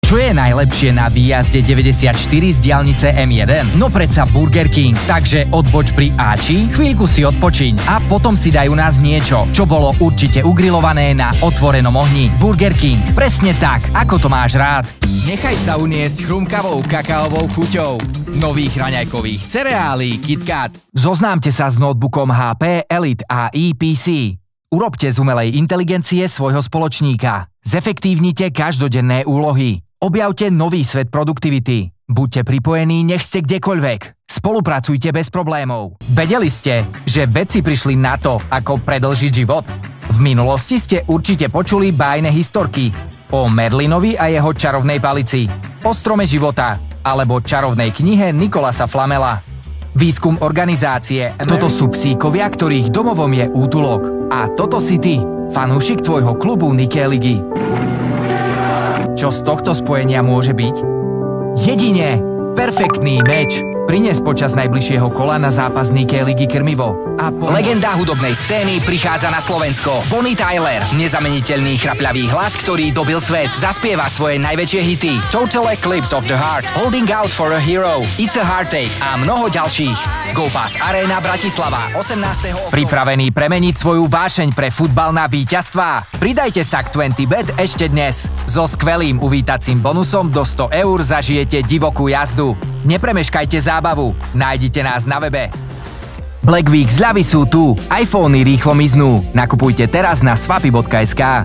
Čo je najlepšie na výjazde 94 z diaľnice M1? No predsa Burger King. Takže odboč pri Ači, chvíľku si odpočiň a potom si daj u nás niečo, čo bolo určite ugrilované na otvorenom ohni. Burger King. Presne tak, ako to máš rád. Nechaj sa uniesť chrumkavou kakaovou chuťou nových raňajkových cereálií KitKat. Zoznámte sa s notebookom HP Elite AI PC. Urobte z umelej inteligencie svojho spoločníka. Zefektívnite každodenné úlohy. Objavte nový svet produktivity. Buďte pripojení, nech ste kdekoľvek. Spolupracujte bez problémov. Vedeli ste, že vedci prišli na to, ako predĺžiť život? V minulosti ste určite počuli bájne historky o Merlinovi a jeho čarovnej palici, o strome života alebo čarovnej knihe Nicolasa Flamela. Výskum organizácie. Toto sú psíkovia, ktorých domovom je útulok. A toto si ty, fanúšik tvojho klubu Niké ligy. Čo z tohto spojenia môže byť? Jedine perfektný meč. Prines počas najbližšieho kola na zápas Niké ligy krmivo. A legenda hudobnej scény prichádza na Slovensko. Bonnie Tyler, nezameniteľný chrapľavý hlas, ktorý dobil svet, zaspieva svoje najväčšie hity Total Eclipse of the Heart, Holding Out for a Hero, It's a Heartache a mnoho ďalších. Go Pass Arena Bratislava 18. Pripravený premeniť svoju vášeň pre futbal na víťazstvá? Pridajte sa k 20bet ešte dnes. So skvelým uvítacím bonusom do 100 eur zažijete divokú jazdu. Nepremeškajte zábavu. Nájdite nás na webe. Black Week zľavy sú tu. iPhony rýchlo miznú. Nakupujte teraz na swapy.sk.